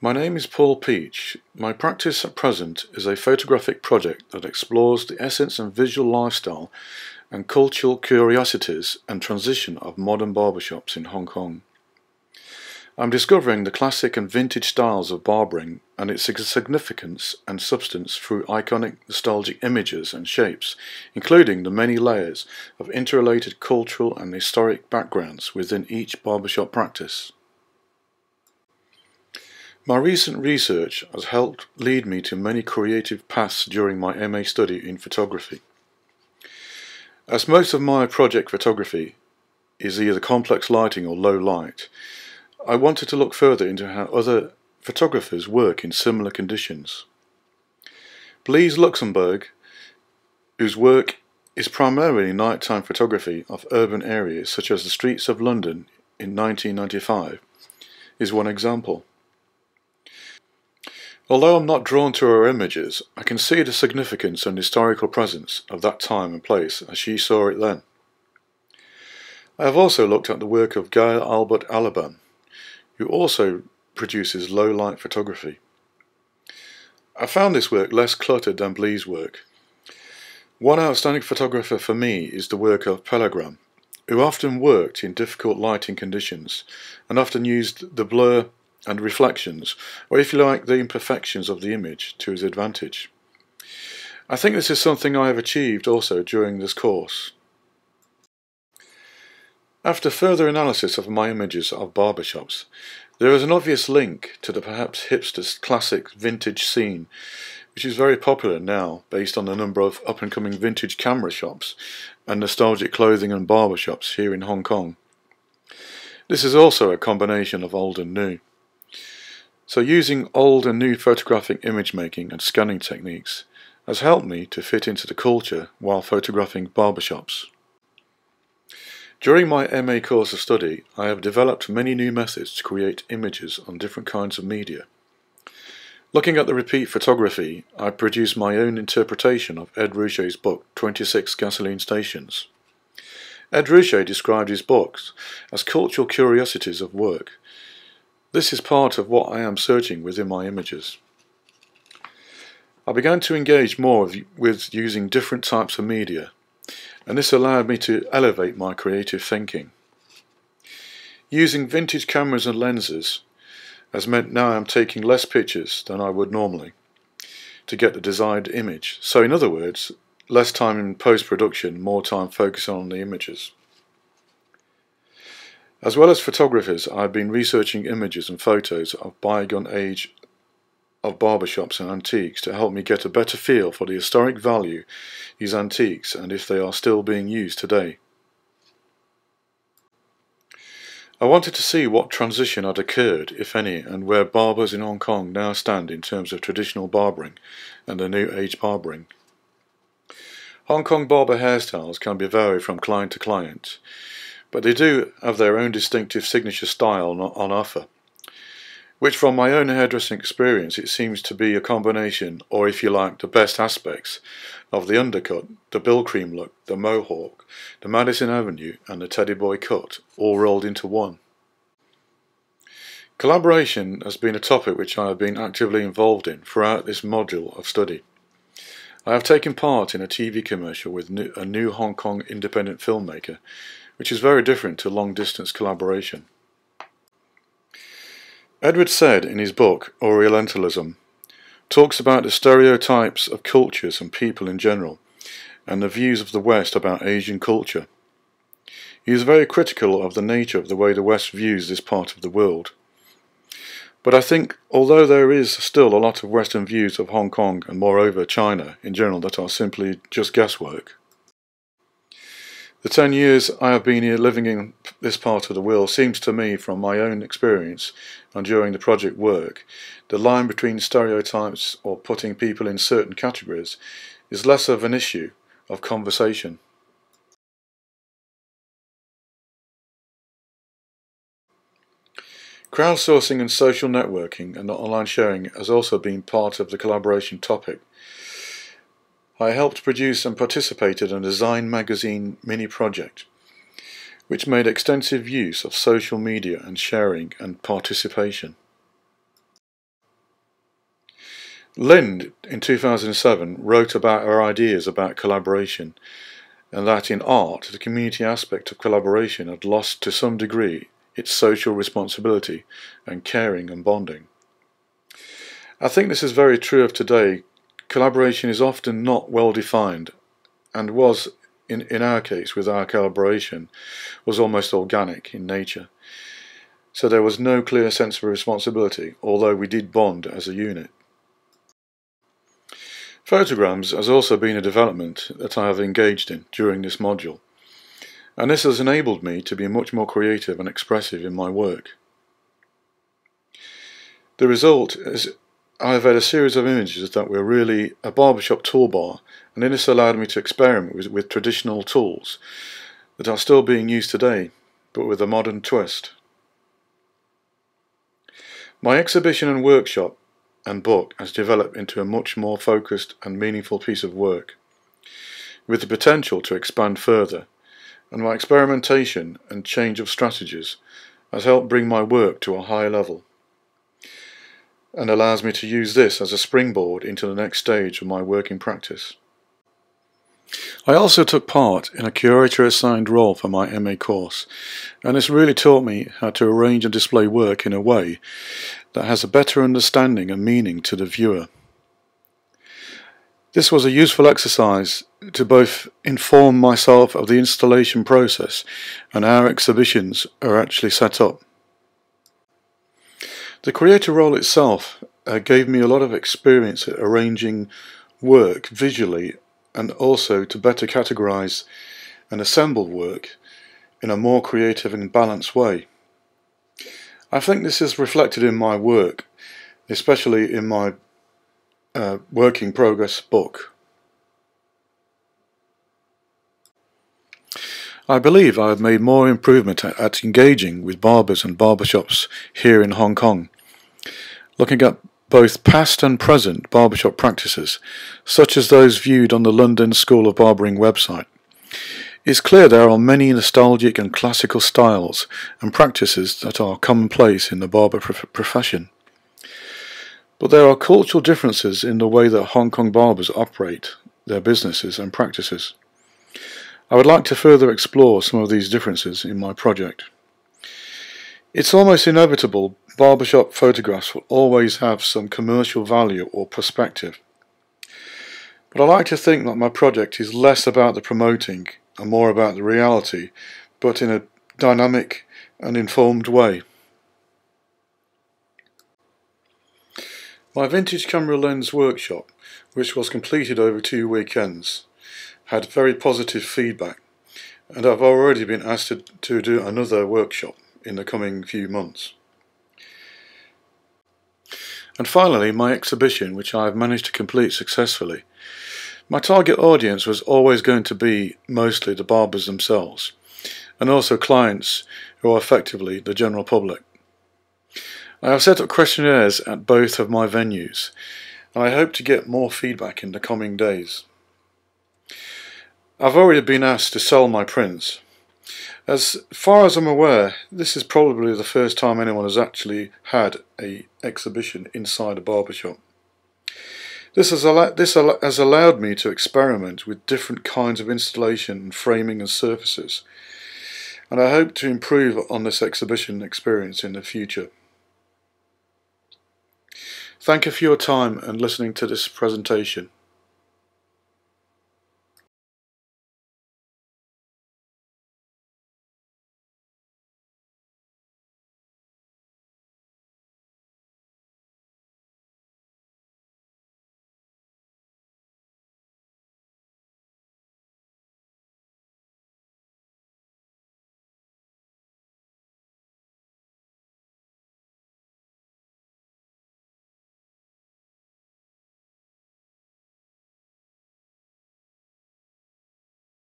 My name is Paul Peach. My practice at present is a photographic project that explores the essence and visual lifestyle and cultural curiosities and transition of modern barbershops in Hong Kong. I'm discovering the classic and vintage styles of barbering and its significance and substance through iconic nostalgic images and shapes, including the many layers of interrelated cultural and historic backgrounds within each barbershop practice. My recent research has helped lead me to many creative paths during my MA study in photography. As most of my project photography is either complex lighting or low light, I wanted to look further into how other photographers work in similar conditions. Blaise Luxembourg, whose work is primarily nighttime photography of urban areas such as the streets of London in 1995, is one example. Although I'm not drawn to her images, I can see the significance and historical presence of that time and place as she saw it then. I have also looked at the work of Gail Albert Alban, who also produces low-light photography. I found this work less cluttered than Blaise's work. One outstanding photographer for me is the work of Pellegrin, who often worked in difficult lighting conditions and often used the blur and reflections, or if you like, the imperfections of the image to his advantage. I think this is something I have achieved also during this course. After further analysis of my images of barbershops, there is an obvious link to the perhaps hipster classic vintage scene, which is very popular now based on the number of up-and-coming vintage camera shops and nostalgic clothing and barbershops here in Hong Kong. This is also a combination of old and new. So using old and new photographic image making and scanning techniques has helped me to fit into the culture while photographing barbershops. During my MA course of study, I have developed many new methods to create images on different kinds of media. Looking at the repeat photography, I produced my own interpretation of Ed Ruscha's book 26 Gasoline Stations. Ed Ruscha described his books as cultural curiosities of work. This is part of what I am searching within my images. I began to engage more with using different types of media, and this allowed me to elevate my creative thinking. Using vintage cameras and lenses has meant now I'm taking less pictures than I would normally to get the desired image. So in other words, less time in post-production, more time focusing on the images. As well as photographers, I have been researching images and photos of bygone age of barbershops and antiques to help me get a better feel for the historic value these antiques and if they are still being used today. I wanted to see what transition had occurred, if any, and where barbers in Hong Kong now stand in terms of traditional barbering and the new age barbering. Hong Kong barber hairstyles can be varied from client to client, but they do have their own distinctive signature style on offer, which from my own hairdressing experience it seems to be a combination, or if you like, the best aspects of the undercut, the bill cream look, the mohawk, the Madison Avenue and the teddy boy cut, all rolled into one. Collaboration has been a topic which I have been actively involved in throughout this module of study. I have taken part in a TV commercial with a new Hong Kong independent filmmaker, which is very different to long-distance collaboration. Edward Said in his book Orientalism talks about the stereotypes of cultures and people in general and the views of the West about Asian culture. He is very critical of the nature of the way the West views this part of the world. But I think although there is still a lot of Western views of Hong Kong and moreover China in general that are simply just guesswork, the 10 years I have been here living in this part of the world seems to me, from my own experience and during the project work, the line between stereotypes or putting people in certain categories is less of an issue of conversation. Crowdsourcing and social networking and online sharing has also been part of the collaboration topic. I helped produce and participated in a design magazine mini project, which made extensive use of social media and sharing and participation. Lind, in 2007, wrote about her ideas about collaboration, and that in art, the community aspect of collaboration had lost to some degree its social responsibility and caring and bonding. I think this is very true of today. Collaboration is often not well defined, and was, in our case, with our collaboration, was almost organic in nature. So there was no clear sense of responsibility, although we did bond as a unit. Photograms has also been a development that I have engaged in during this module, and this has enabled me to be much more creative and expressive in my work. The result is I have had a series of images that were really a barbershop toolbar, and this allowed me to experiment with traditional tools that are still being used today, but with a modern twist. My exhibition and workshop and book has developed into a much more focused and meaningful piece of work, with the potential to expand further, and my experimentation and change of strategies has helped bring my work to a higher level, and allows me to use this as a springboard into the next stage of my working practice. I also took part in a curator assigned role for my MA course, and this really taught me how to arrange and display work in a way that has a better understanding and meaning to the viewer. This was a useful exercise to both inform myself of the installation process and how exhibitions are actually set up. The creator role itself gave me a lot of experience at arranging work visually, and also to better categorize and assemble work in a more creative and balanced way. I think this is reflected in my work, especially in my work in progress book. I believe I have made more improvement at engaging with barbers and barbershops here in Hong Kong, looking at both past and present barbershop practices, such as those viewed on the London School of Barbering website. It's clear there are many nostalgic and classical styles and practices that are commonplace in the barber profession. But there are cultural differences in the way that Hong Kong barbers operate their businesses and practices. I would like to further explore some of these differences in my project. It's almost inevitable barbershop photographs will always have some commercial value or perspective. But I like to think that my project is less about the promoting and more about the reality, but in a dynamic and informed way. My vintage camera lens workshop, which was completed over 2 weekends, had very positive feedback, and I've already been asked to do another workshop in the coming few months. And finally, my exhibition, which I have managed to complete successfully. My target audience was always going to be mostly the barbers themselves, and also clients who are effectively the general public. I have set up questionnaires at both of my venues, and I hope to get more feedback in the coming days. I've already been asked to sell my prints. As far as I'm aware, this is probably the first time anyone has actually had an exhibition inside a barbershop. This has allowed me to experiment with different kinds of installation and framing and surfaces, and I hope to improve on this exhibition experience in the future. Thank you for your time and listening to this presentation.